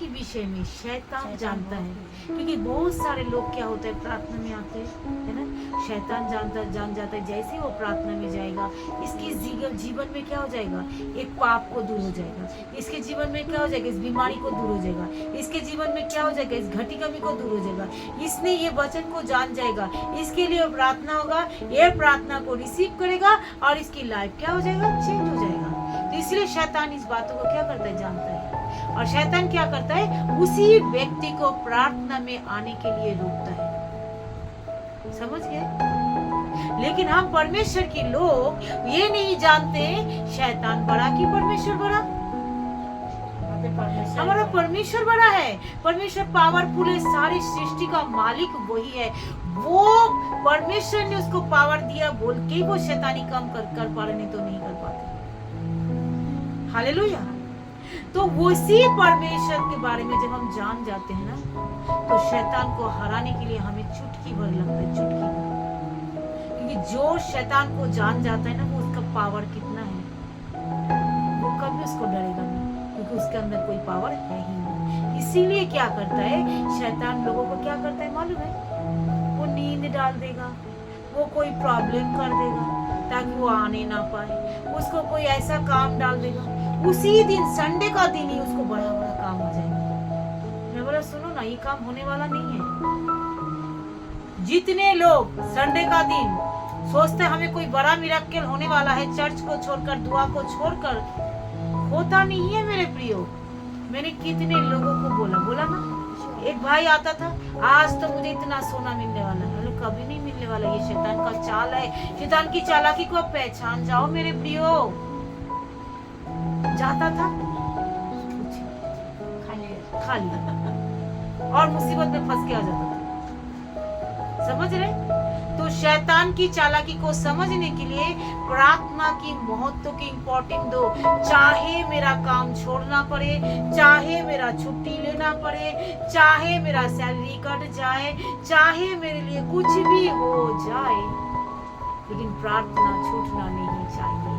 के विषय में शैतान जानता है, क्योंकि बहुत सारे लोग क्या होता है प्रार्थना में आते हैं, है ना, शैतान जान जाता है जैसे वो प्रार्थना में जाएगा इसकी जीवन में क्या हो जाएगा, एक पाप को दूर हो जाएगा, इसके जीवन में क्या हो जाएगा, इस बीमारी को दूर हो जाएगा, इसके जीवन में क्या हो जाएगा, इस घटी कमी को दूर हो जाएगा। इसने ये वचन को जान जाएगा, इसके लिए प्रार्थना होगा, ये प्रार्थना को रिसीव करेगा और इसकी लाइफ क्या हो जाएगा, चेंज हो जाएगा। तो इसलिए शैतान इस बातों को क्या करता है, जानता है, और शैतान क्या करता है, उसी व्यक्ति को प्रार्थना में आने के लिए रोकता है। समझ गए? लेकिन हम परमेश्वर के लोग ये नहीं जानते शैतान बड़ा कि परमेश्वर बड़ा। हमारा परमेश्वर बड़ा है, परमेश्वर पावरफुल है, सारी सृष्टि का मालिक वही है। वो परमेश्वर ने उसको पावर दिया बोल के वो शैतानी काम कर पा रहे, नहीं तो नहीं कर पाते। हालेलुया। तो उसी परमेश्वर के बारे में जब हम जान जाते हैं ना, तो शैतान को हराने के लिए हमें चुटकी भर लगता है, चुटकी भर। क्योंकि जो शैतान को जान जाता है ना, वो उसका पावर कितना है, वो कभी उसको डरेगा नहीं, क्योंकि उसके अंदर कोई पावर है ही नहीं। इसीलिए क्या करता है शैतान, लोगों को क्या करता है मालूम है, वो नींद डाल देगा, वो कोई प्रॉब्लम कर देगा ताकि वो आने ना पाए, उसको कोई ऐसा काम डाल देगा, उसी दिन संडे का दिन ही उसको बड़ा बड़ा काम हो जाएगा। मैं बोला सुनो ना, ये काम होने वाला नहीं है। जितने लोग संडे का दिन सोचते हमें कोई बड़ा मिरेकल होने वाला है, चर्च को छोड़कर, दुआ को छोड़कर, होता नहीं है मेरे प्रियो। मैंने कितने लोगों को बोला ना, एक भाई आता था, आज तो मुझे इतना सोना मिलने वाला है, कभी नहीं मिलने वाला, ये शैतान का चाल है, शैतान की चालाकी को पहचान जाओ मेरे प्रियो। जाता था खाली और मुसीबत में फंस के आ जाता था। समझ रहे? तो शैतान की चालाकी को समझने के लिए प्रार्थना की महत्व की इम्पोर्टेंट दो। चाहे मेरा काम छोड़ना पड़े, चाहे मेरा छुट्टी लेना पड़े, चाहे मेरा सैलरी कट जाए, चाहे मेरे लिए कुछ भी हो जाए, लेकिन प्रार्थना छूटना नहीं चाहिए।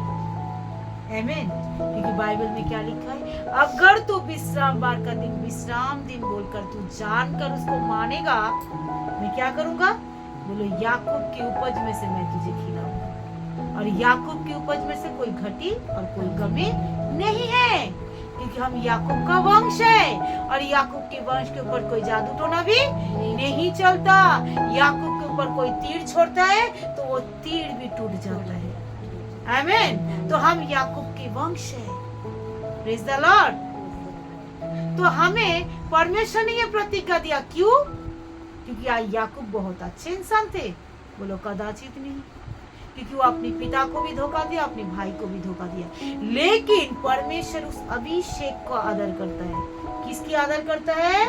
आमीन। क्योंकि बाइबल में क्या लिखा है, अगर तू विश्राम बार का दिन विश्राम दिन बोलकर तू जानकर उसको मानेगा, मैं क्या करूंगा, बोलो याकूब की उपज में से मैं तुझे खिलाऊंगा, और याकूब की उपज में से कोई घटी और कोई कमी नहीं है, क्योंकि हम याकूब का वंश है, और याकूब के वंश के ऊपर कोई जादू टोना भी नहीं चलता। याकूब के ऊपर कोई तीर छोड़ता है तो वो तीर भी टूट जाता है। आमीन। तो हम याकूब के वंश है। Praise the Lord. तो हमें परमेश्वर ने ये प्रतिज्ञा दिया, क्यों? क्योंकि याकूब बहुत अच्छे इंसान थे, बोलो कदाचित नहीं, क्योंकि वो अपने पिता को भी धोखा दिया, अपने भाई को भी धोखा दिया, लेकिन परमेश्वर उस अभिषेक को आदर करता है। किसकी आदर करता है?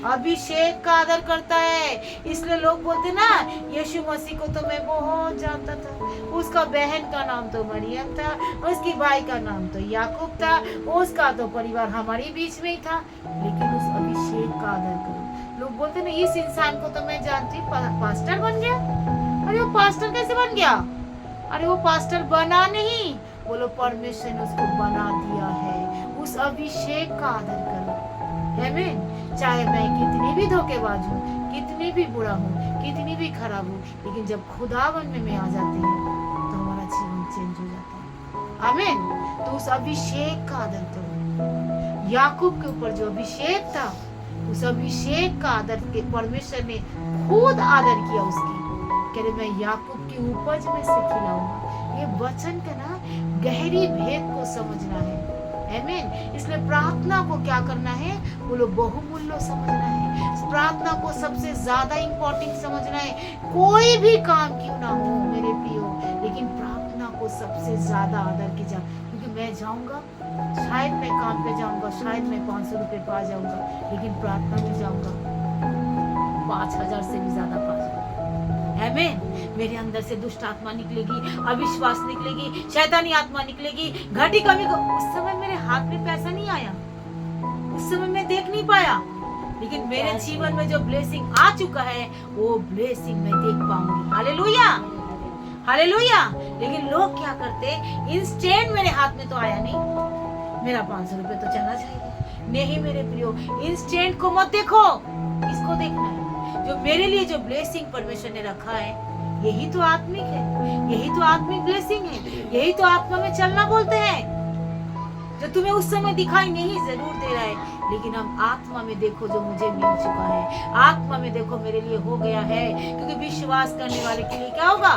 अभिषेक का आदर करता है। इसलिए लोग बोलते ना, यीशु मसीह को तो मैं बहुत जानता था, उसका बहन का नाम तो मरियम था, उसकी भाई का नाम तो याकूब था, उसका तो परिवार हमारे बीच में ही था, लेकिन उस अभिषेक का आदर करो। लोग बोलते ना, इस इंसान को तो मैं जानती, पास्टर बन गया। अरे वो पास्टर कैसे बन गया? अरे वो पास्टर बना नहीं, बोलो परमेश्वर ने उसको बना दिया है। उस अभिषेक का आदर करो। आमीन। चाहे मैं कितनी भी धोखेबाज हूँ, कितनी भी बुरा हूँ, कितनी भी खराब हूँ, लेकिन जब खुदावन में आ जाते हैं तो हमारा जीवन चेंज हो जाता है। आमीन। तो उस अभिषेक का आदर करो। याकूब के ऊपर जो अभिषेक था, उस अभिषेक का आदर के परमेश्वर ने खुद आदर किया उसकी। कह रहे मैं याकूब की उपज में से खिलाऊंगा। ये वचन का ना गहरी भेद को समझना है। आमीन। इसलिए प्रार्थना को क्या करना है, बोलो बहुमूल्य समझना है। प्रार्थना को सबसे ज्यादा इम्पोर्टेंट समझना है। कोई भी काम क्यों ना हो मेरे प्रियो, लेकिन प्रार्थना को सबसे ज्यादा आदर की जा। क्योंकि मैं जाऊंगा, शायद मैं काम पे जाऊंगा, शायद मैं 500 रुपए पा जाऊंगा, लेकिन प्रार्थना में जाऊंगा 5000 से भी ज्यादा पा जाऊंगा। आमीन। मेरे अंदर से दुष्ट आत्मा निकलेगी, अविश्वास निकलेगी, शैतानी आत्मा निकलेगी, घटी कमी को। उस समय मेरे हाथ में पैसा नहीं आया, उस समय मैं देख नहीं पाया, लेकिन मेरे जीवन में जो ब्लेसिंग आ चुका है, वो ब्लेसिंग मैं देख पाऊंगी। Hallelujah, hallelujah. लेकिन लोग क्या करते, इंस्टेंट मेरे हाथ में तो आया नहीं, मेरा 500 रुपए तो चला जाएगा, नहीं मेरे प्रियो, इंस्टेंट को मत देखो, इसको देखना है जो मेरे लिए जो ब्लेसिंग परमेश्वर ने रखा है, यही तो आत्मिक है, यही तो आत्मिक ब्लेसिंग है, यही तो आत्मा में चलना बोलते हैं। जो तुम्हें उस समय दिखाई नहीं जरूर दे रहा है, लेकिन हम आत्मा में देखो जो मुझे मिल चुका है, आत्मा में देखो मेरे लिए हो गया है, क्योंकि विश्वास करने वाले के लिए क्या होगा,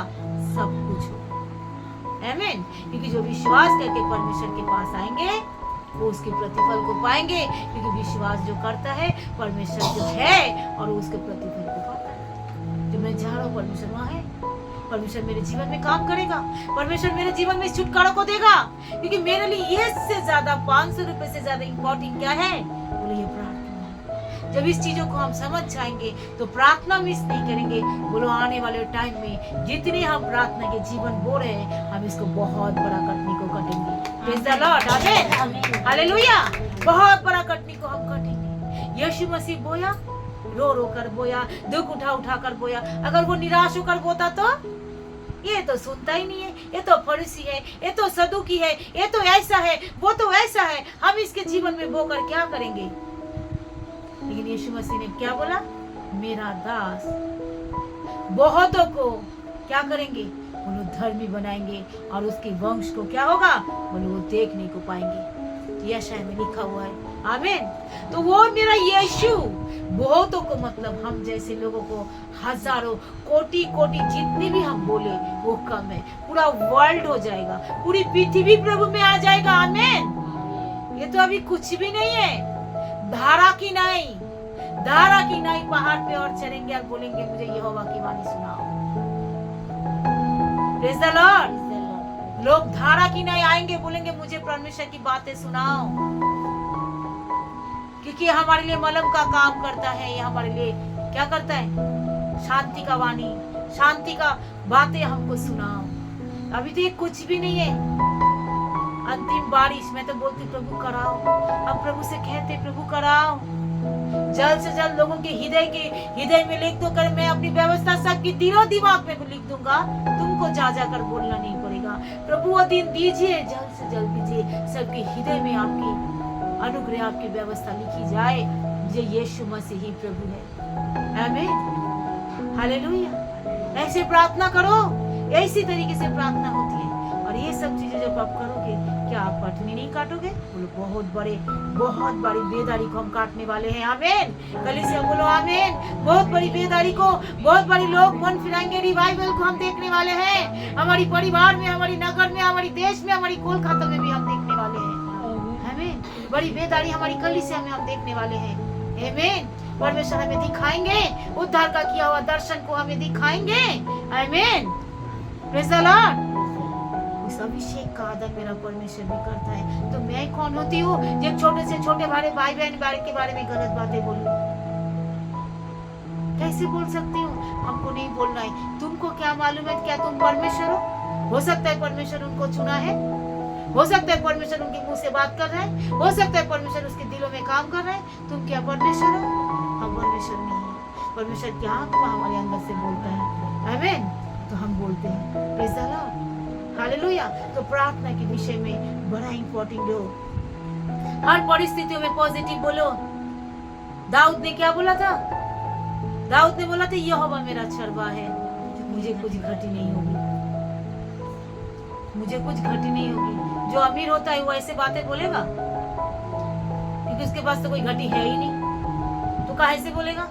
सब कुछ होगा। आमीन। क्योंकि जो विश्वास करके परमेश्वर के पास आएंगे वो उसके प्रतिफल को पाएंगे, क्योंकि विश्वास जो करता है परमेश्वर जो है और उसके प्रतिफल को पाता है। जो मैं जा रहा हूँ परमेश्वर वहाँ है, परमेश्वर मेरे जीवन में काम करेगा, परमेश्वर मेरे जीवन में छुटकारा को देगा, क्योंकि मेरे लिए ये से ज्यादा 500 रुपए से ज्यादा इम्पोर्टेंट क्या है, बोलो ये प्रार्थना। जब इस चीजों को हम समझ जाएंगे तो प्रार्थना मिस नहीं करेंगे। बोलो आने वाले टाइम में जितने हम प्रार्थना के जीवन बो रहे हैं, हम इसको बहुत बड़ा कटनी को कटेंगे। प्रेज़ द लॉर्ड, आमीन, हालेलुया। बहुत बड़ा कटनी को हम कटेंगे। यीशु मसीह बोया, रो रो कर बोया, दुख उठा उठा कर बोया। अगर वो निराश होकर बोता तो ये तो सुनता ही नहीं है, ये तो फरीसी है, ये तो सदुकी है, ये तो ऐसा है, वो तो ऐसा है, हम इसके जीवन में बोकर क्या करेंगे। लेकिन यीशु मसीह ने क्या बोला, मेरा दास बहुतों को क्या करेंगे, बोलो धर्मी बनाएंगे और उसके वंश को क्या होगा, बोलो वो देखने को पाएंगे। यशाया में लिखा हुआ है। आमीन। तो वो मेरा यीशु बहुतों को, मतलब हम जैसे लोगों को हजारों कोटि कोटि जितने भी हम बोले वो कम है। पूरा वर्ल्ड हो जाएगा, पूरी पृथ्वी प्रभु में आ जाएगा। आमीन। ये तो अभी कुछ भी नहीं है। धारा की नाई पहाड़ पे और चढ़ेंगे और बोलेंगे मुझे यहोवा की वाणी सुनाओ। Praise the Lord. लोग धारा की नाई आएंगे, बोलेंगे मुझे परमेश्वर की बातें सुनाओ, क्योंकि हमारे लिए मलम का काम करता है। ये हमारे लिए क्या करता है, शांति का वाणी, शांति का बातें हमको सुनाओ। अभी तो ये कुछ भी नहीं है। अंतिम बारिश मैं तो बोलती प्रभु कराओ, अब प्रभु से कहते प्रभु कराओ, जल्द से जल्द लोगों के हृदय में लिख दो कर। मैं अपनी व्यवस्था सबकी दिलो दिमाग में लिख दूंगा, तुमको जा कर बोलना नहीं पड़ेगा। प्रभु वो दिन दीजिए, जल्द से जल्द दीजिए, सबके हृदय में आपकी अनुग्रह, आपकी व्यवस्था लिखी जाए। ये यीशु मसीह ही प्रभु है। आमीन, हालेलुया। ऐसे प्रार्थना करो, ऐसी तरीके से प्रार्थना होती है। और ये सब चीजें जब आप करोगे, क्या आप कटनी नहीं काटोगे, बोलो बहुत बड़ी बेदारी को हम काटने वाले हैं। आमीन। कलीसिया बोलो आमीन। बहुत बड़ी बेदारी को, बहुत बड़ी लोग मन फिराएंगे, रिवाइवल को हम देखने वाले हैं। हमारी परिवार में, हमारी नगर में, हमारी देश में, हमारी कोलकाता में भी हम देखने वाले हैं। आमीन। बड़ी बेदारी हमारी कलीसिया में हम देखने वाले हैं। आमीन। परमेश्वर हमें दिखाएंगे, उद्धार का किया हुआ दर्शन को हमें दिखाएंगे। आमीन। Praise the Lord. उस अभिषेक का आदर मेरा परमेश्वर भी करता है, तो मैं कौन होती हूँ जब छोटे से छोटे भाई बहन के बारे में गलत बातें बोलूं। कैसे बोल सकती हूँ, हमको नहीं बोलना है। तुमको क्या मालूम है, क्या तुम परमेश्वर हो सकता है परमेश्वर उनको चुना है, हो सकता है परमेश्वर उनके मुंह से बात कर रहा है, हो सकता है परमेश्वर उसके दिलों में काम कर रहा है। तुम क्या परमेश्वर हो? हम परमेश्वर नहीं है। परमेश्वर क्या हमारे अंदर से बोलता है। आमीन। तो हम बोलते हैं। Praise the Lord, hallelujah. तो प्रार्थना के विषय में बड़ा इंपॉर्टेंट हो, हर परिस्थितियों में पॉजिटिव बोलो। दाऊद ने क्या बोला था? दाऊद ने बोला था यहोवा मेरा चरवा है, मुझे कुछ घटी नहीं होगी, मुझे कुछ घटी नहीं होगी। जो अमीर होता है वो ऐसे बातें बोलेगा, क्योंकि उसके पास तो कोई घटी है ही नहीं, तो काहे से बोलेगा।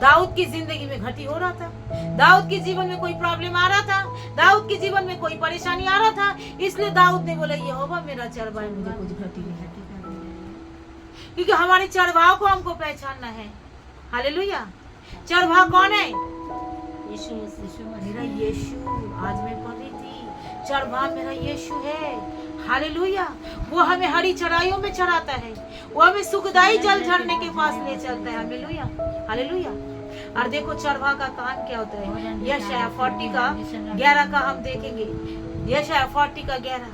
दाऊद की जिंदगी में घटी हो रहा था, दाऊद के जीवन में कोई प्रॉब्लम आ रहा था, दाऊद के जीवन में कोई परेशानी आ रहा था, इसलिए दाऊद ने बोला यहोवा मेरा चरवा है, मुझे कुछ घटी नहीं है। क्योंकि हमारे चरवाह को हमको पहचानना है। हालेलुया। चरवाह कौन है? यीशु मसीह, मेरा यीशु। आज मैं पढ़ रही थी, चरवाह मेरा यीशु है। हालेलुया। वो हमें हरी चराइयों में चराता है, वो हमें सुखदाई जल झरने के पास ले चलता है। Hallelujah, hallelujah. और देखो चरवाह का काम क्या होता है। यशाया 40 का 11 का हम देखेंगे। यशाया 40 का 11,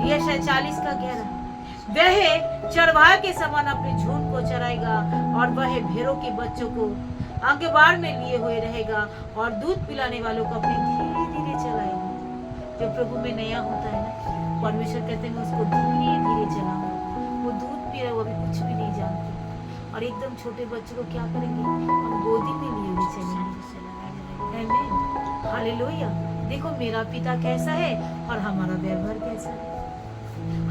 यशाया 40 का 11। वह चरवाह के समान अपने झुंड को चराएगा और वह भेड़ों के बच्चों को आंगबार में लिए हुए रहेगा और दूध पिलाने वालों को अपने धीरे धीरे चलाएगा। जो प्रभु में नया होता है ना, परमेश्वर कहते हैं उसको धीरे धीरे चलाओ। वो दूध पी रहा है वो अभी कुछ भी नहीं जानते, और एकदम छोटे बच्चों को क्या करेंगे, हम गोदी में लिए हुए चलेंगे। आमीन, हालेलुया। देखो मेरा पिता कैसा है और हमारा व्यवहार कैसा है,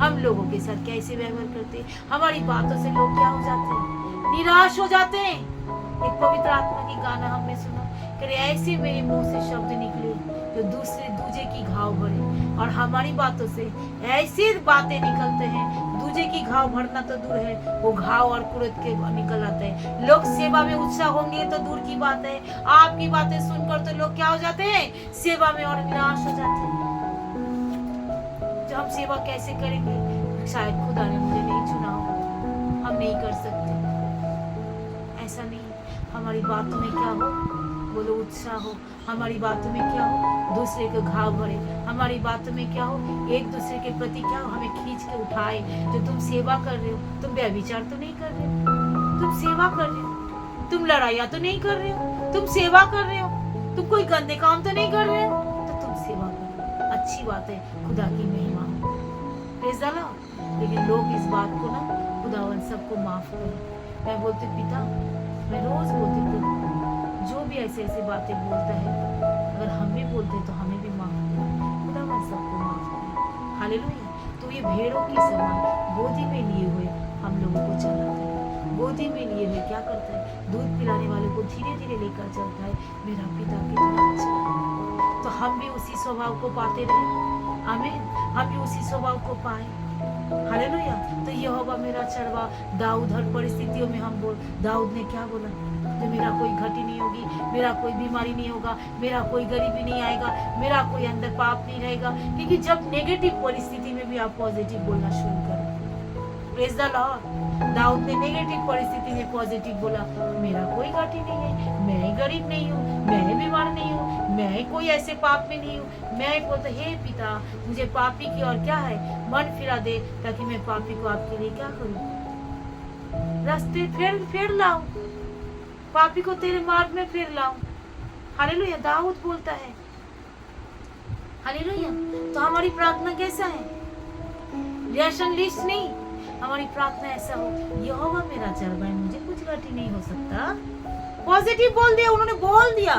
हम लोगों के साथ कैसे व्यवहार करते हैं। हमारी बातों से लोग क्या हो जाते हैं, निराश हो जाते हैं। एक पवित्र आत्मा की गाना हमने सुना, करे ऐसे मेरे मुंह से शब्द निकले जो दूजे की घाव भरे, और हमारी बातों से ऐसी बातें निकलते हैं, दूजे की घाव भरना तो दूर है, वो घाव और कुरेद के निकल आते हैं। लोग सेवा में उत्साह होंगे तो दूर की बात है, आपकी बातें सुनकर तो लोग क्या हो जाते हैं, सेवा में और निराश हो जाते हैं। जो हम सेवा कैसे करेंगे, शायद खुदा ने मुझे नहीं चुना हो, हम नहीं कर सकते। ऐसा नहीं, हमारी बातों में क्या हो, बोलो उत्साह हो, हमारी बातों में क्या हो, दूसरे के घाव भरे, हमारी बातों में क्या हो, एक दूसरे के प्रति क्या हो, हमें खींच के उठाए। जो तुम सेवा कर रहे हो, तुम व्यभिचार तो नहीं कर रहे हो, तुम सेवा कर रहे हो, तुम लड़ाइयाँ तो नहीं कर रहे हो, तुम सेवा कर रहे हो, तुम कोई गंदे काम तो नहीं कर रहे हो, तो तुम सेवा करो, अच्छी बात है, खुदा की महिमा हो, प्रेज़ द लॉर्ड। लेकिन लोग इस बात को ना, खुदावन सबको माफ करे। मैं बोलती पिता, मैं रोज बोलती प्रभु, जो भी ऐसे ऐसे बातें बोलता है, अगर हम भी बोलते हैं तो हमें भी माफ करें, खुदावन सबको माफ करें। हालेलुया। तो ये भेड़ों के समान गोदी में लिए हुए हम लोगों को चलाता है, गोदी में लिए हुए क्या करता है, दूध पिलाने वाले को धीरे धीरे लेकर चलता है। मेरा पिता कितना अच्छा है। तो हम भी उसी स्वभाव को पाते रहे, आमीन, हम भी उसी स्वभाव को पाए। हालेलुया। तो यहोवा मेरा चरवा, दाऊद हर परिस्थितियों में हम दाऊद ने क्या बोला, तो मेरा कोई घटी नहीं होगी, मेरा कोई बीमारी नहीं होगा, मेरा कोई गरीबी नहीं आएगा, मेरा कोई अंदर पाप नहीं रहेगा। क्योंकि जब नेगेटिव परिस्थिति में भी आप पॉजिटिव बोलना शुरू करें, प्रेज़ द लॉर्ड। दाऊद ने नेगेटिव परिस्थिति में पॉजिटिव बोला, मेरा कोई घटी नहीं है, मैं गरीब नहीं हूँ, मैं बीमार नहीं हूँ, मैं कोई ऐसे पाप में नहीं हूँ। मैं बोलता, हे पिता, मुझे पापी की और क्या है, मन फिरा दे, ताकि मैं पापी को आपके लिए क्या करूँ, रास्ते फेर लाऊं, पापी को तेरे मार्ग में फेर लाऊं। हालेलुया। दाऊद बोलता है, हालेलुया। तो हमारी प्रार्थना कैसा है, रिएक्शन लिस्ट नहीं, हमारी प्रार्थना ऐसा हो, यहोवा मेरा चरवाहा है, मुझे कुछ घटी नहीं हो सकता। पॉजिटिव बोल दिया, उन्होंने बोल दिया,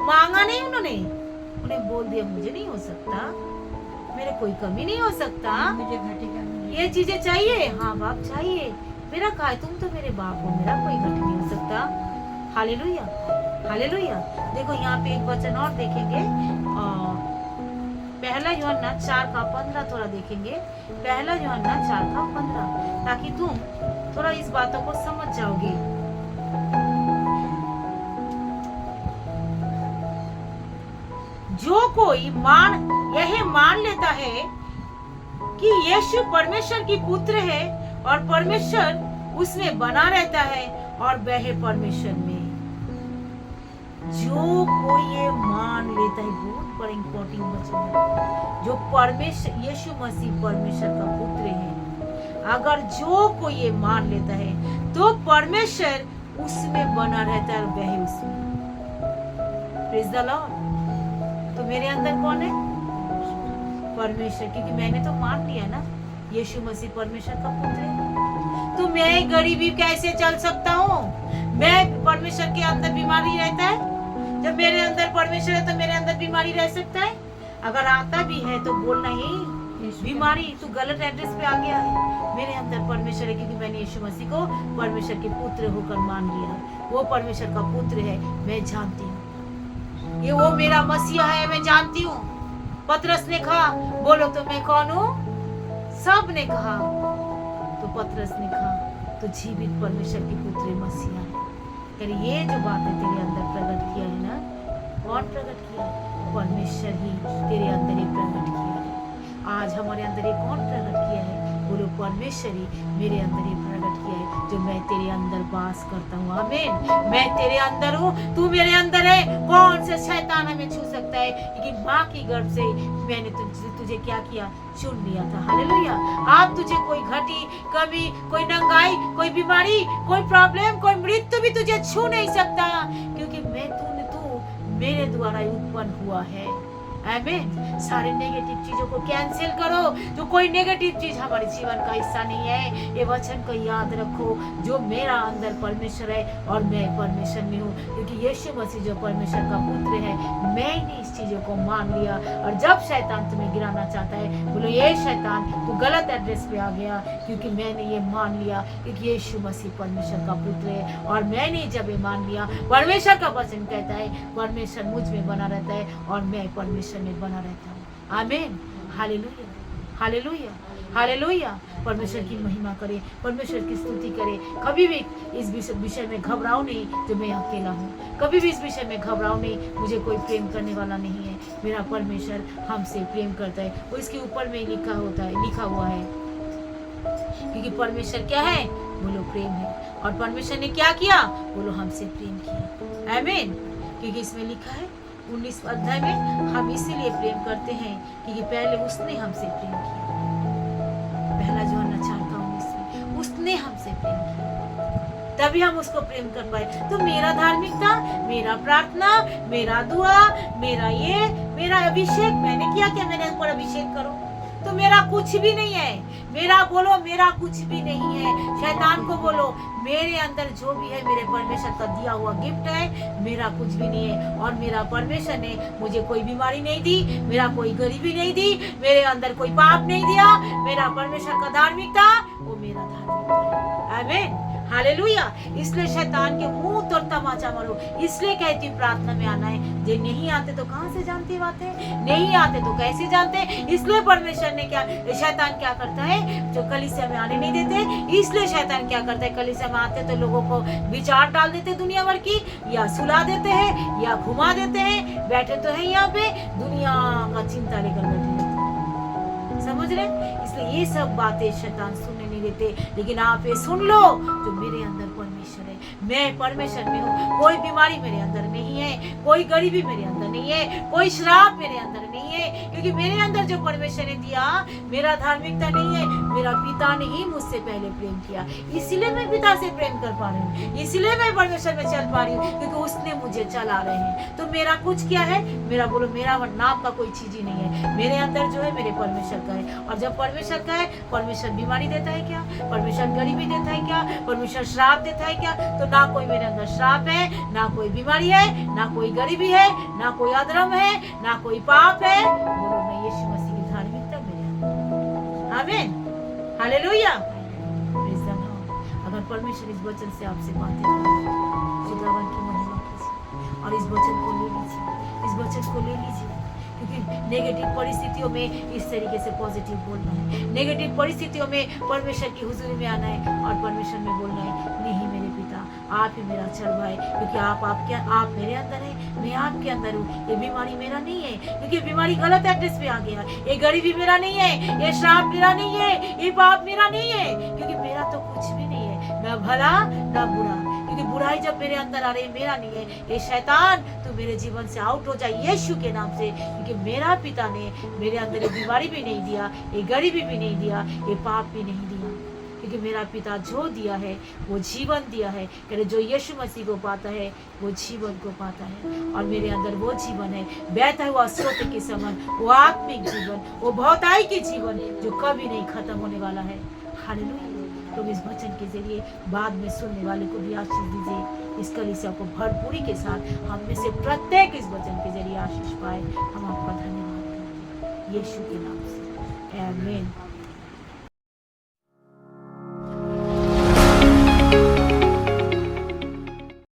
मांगा नहीं उन्हें बोल दिया, मुझे नहीं हो सकता, मेरे कोई कमी नहीं हो सकता, मुझे घटी करनी, ये चीजें चाहिए, हाँ बाप चाहिए, मेरा कहा है, तुम तो मेरे बाप हो, मेरा कोई घटी नहीं हो सकता। Hallelujah, hallelujah. देखो यहाँ पे एक वचन और देखेंगे, पहला यूहन्ना 4:15 थोड़ा देखेंगे, पहला यूहन्ना 4:15, ताकि तुम थोड़ा इस बातों को समझ जाओगे। जो कोई यह मान लेता है कि यीशु परमेश्वर की पुत्र है और परमेश्वर उसमें बना रहता है और वह परमेश्वर में, जो कोई ये मान लेता है, बहुत बड़ा इंपॉर्टेंट वचन है, जो परमेश्वर यीशु मसीह परमेश्वर का पुत्र है, अगर जो कोई ये मान लेता है तो परमेश्वर उसमें बना रहता है और वह उसमें। Praise the Lord. तो मेरे अंदर कौन है, परमेश्वर, क्योंकि मैंने तो मान लिया ना यीशु मसीह परमेश्वर का पुत्र है। तो मैं गरीबी कैसे चल सकता हूँ, मैं परमेश्वर के अंदर बीमारी रहता है, जब मेरे अंदर परमेश्वर है तो मेरे अंदर बीमारी रह सकता है। अगर आता भी है तो बोलना ही बीमारी, तू गलत एड्रेस पे आ गया है। मेरे अंदर परमेश्वर है, क्योंकि मैंने यीशु मसीह को परमेश्वर के पुत्र होकर मान लिया है, वो परमेश्वर का पुत्र है, मैं जानती हूँ, ये वो मेरा मसीहा है, मैं जानती हूँ। पतरस ने कहा, बोलो तो मैं कौन हूँ, सब ने कहा, तो पतरस ने कहा, तो जीवित परमेश्वर की पुत्र मसीहा है। कर ये जो बातें तेरे अंदर प्रकट किया है ना, कौन प्रकट किया है, परमेश्वर ही तेरे अंदर ही प्रकट किया है। आज हमारे अंदर ये कौन प्रकट किया है, बोलो परमेश्वर ही मेरे अंदर ये प्रकट किया है, जो मैं तेरे अंदर वास करता हूँ। आमीन। मैं तेरे अंदर हूँ, तू मेरे अंदर है, कौन सा शैतान हमें छू सकता है, लेकिन माँ की गर्भ से मैंने तुझे क्या किया, चुन लिया था। हालेलुया। आप तुझे कोई घटी, कमी, कोई नंगाई, कोई बीमारी, कोई प्रॉब्लम, कोई मृत्यु भी तुझे छू नहीं सकता, क्योंकि तू मेरे द्वारा उत्पन्न हुआ है। आमीन। सारे नेगेटिव चीजों को कैंसिल करो। जो कोई नेगेटिव चीज हमारे जीवन का हिस्सा नहीं है, ये वचन को याद रखो, जो मेरा अंदर परमेश्वर है और मैं परमेश्वर में हूँ, क्योंकि यीशु मसीह जो परमेश्वर का पुत्र है, मैंने इस चीजों को मान लिया। और जब शैतान तुम्हें गिराना चाहता है, बोलो ये शैतान तू गलत एड्रेस पे आ गया, क्योंकि मैंने ये मान लिया क्योंकि यीशु मसीह परमेश्वर का पुत्र है। और मैंने जब ये मान लिया, परमेश्वर का वचन कहता है परमेश्वर मुझ में बना रहता है और मैं परमेश्वर में बना रहता हूँ। आमीन। Hallelujah, hallelujah, hallelujah. परमेश्वर की महिमा करे, परमेश्वर की स्तुति करे। कभी भी इस विषय में घबराओ नहीं जो मैं अकेला हूँ। कभी भी इस विषय में घबराओ नहीं, मुझे कोई प्रेम करने वाला नहीं है। मेरा परमेश्वर हमसे प्रेम करता है, वो इसके ऊपर में लिखा हुआ है, क्योंकि परमेश्वर क्या है? बोलो प्रेम है। और परमेश्वर ने क्या किया? बोलो हमसे प्रेम किया। आमीन। क्योंकि इसमें लिखा है 19 अध्याय में, हम इसीलिए प्रेम करते हैं क्योंकि पहले उसने हमसे प्रेम किया। पहला यूहन्ना 4:19 में उसने हमसे प्रेम किया, तभी हम उसको प्रेम कर पाए। तो मेरा धार्मिकता, मेरा प्रार्थना, मेरा दुआ, मेरा अभिषेक, मैंने किया क्या? मैंने ऊपर अभिषेक करो तो मेरा कुछ भी नहीं है। मेरा बोलो मेरा कुछ भी नहीं है। शैतान को बोलो मेरे अंदर जो भी है मेरे परमेश्वर का दिया हुआ गिफ्ट है, मेरा कुछ भी नहीं है। और मेरा परमेश्वर ने मुझे कोई बीमारी नहीं दी, मेरा कोई गरीबी नहीं दी, मेरे अंदर कोई पाप नहीं दिया। मेरा परमेश्वर का धार्मिकता वो मेरा धार्मिकता है। आमीन, हालेलुया। इसलिए शैतान के मुंह तोड़ तमाचा मारो। इसलिए कहती प्रार्थना में आना है। जो नहीं आते तो कहाँ से जानती बातें? नहीं आते तो कैसे जानते? इसलिए परमेश्वर ने शैतान क्या करता है? जो कलीसिया में आने नहीं देते, इसलिए शैतान क्या करता है? कलीसिया में आते तो लोगों को विचार डाल देते दुनिया भर की, या सुला देते हैं या घुमा देते हैं। बैठे तो है यहाँ पे, दुनिया का चिंता लेकर बैठे रहते, समझ रहे? इसलिए ये सब बातें शैतान सुनने नहीं देते। लेकिन आप ये सुन लो, जो मेरे अंदर परमेश्वर है, मैं परमेश्वर में हूँ। कोई बीमारी मेरे अंदर नहीं है, कोई गरीबी मेरे अंदर नहीं है, कोई श्राप मेरे अंदर नहीं है, क्योंकि मेरे अंदर जो परमेश्वर ने दिया मेरा धार्मिकता नहीं है। मेरा पिता ने ही मुझसे पहले प्रेम किया, इसीलिए मैं पिता से प्रेम कर पा रही हूँ, इसीलिए मैं परमेश्वर में चल पा रही हूँ, क्योंकि उसने मुझे चला रहे हैं। तो मेरा कुछ क्या है? मेरा बोलो मेरा नाम का कोई चीज ही नहीं है। मेरे अंदर जो है मेरे परमेश्वर का है। और जब परमेश्वर का है, परमेश्वर बीमारी देता है क्या? परमेश्वर गरीबी देता है क्या? परमेश्वर श्राप देता है क्या? तो ना कोई मेरे अंदर श्राप है, ना कोई बीमारी है, ना कोई गरीबी है, ना कोई अधर्म है, ना कोई पाप है। बोलो मैं यीशु मसीह की धार्मिकता मेरे अंदर। आमीन, हालेलुया, प्रेज़ द लॉर्ड। अगर परमेश्वर इस वचन से आपसे बातें करे, खुदावन की महिमा कीजिए और इस वचन को ले लीजिए, इस वचन को ले लीजिए। क्योंकि नेगेटिव परिस्थितियों में इस तरीके से पॉजिटिव बोलना है, नेगेटिव परिस्थितियों में परमेश्वर की हुजूरी में आना है और परमेश्वर में बोलना है नहीं मेरे पिता, आप ही मेरा चरवा है, क्योंकि आप मेरे अंदर है, मैं आपके अंदर हूँ। ये बीमारी मेरा नहीं है, क्योंकि बीमारी गलत एड्रेस पे आ गया। ये गरीबी मेरा नहीं है, ये श्राप मेरा नहीं है, ये पाप मेरा नहीं है, क्योंकि मेरा तो कुछ भी नहीं है, ना भला ना बुरा। क्योंकि बुराई जब मेरे अंदर आ रही मेरा नहीं है। ये शैतान तू मेरे जीवन से आउट हो जाए यीशु के नाम से, क्योंकि मेरा पिता ने मेरे अंदर ये बीमारी भी नहीं दिया, ये गरीबी भी नहीं दिया, ये पाप भी नहीं दिया। क्योंकि मेरा पिता जो दिया है वो जीवन दिया है। कहते जो यीशु मसीह को पाता है वो जीवन को पाता है, और मेरे अंदर वो जीवन है बहता हुआ स्रोत के समान, वो आत्मिक जीवन, वो बहुताई के जीवन जो कभी नहीं खत्म होने वाला है। हालेलुया। तो इस वचन के जरिए बाद में सुनने वाले को भी आशीष दीजिए। इस कलीसिया को भरपूरी के साथ हम में से प्रत्येक इस वचन के जरिए आशीष पाए। हम आपका धन्यवाद करते हैं यीशु के नाम से, आमीन।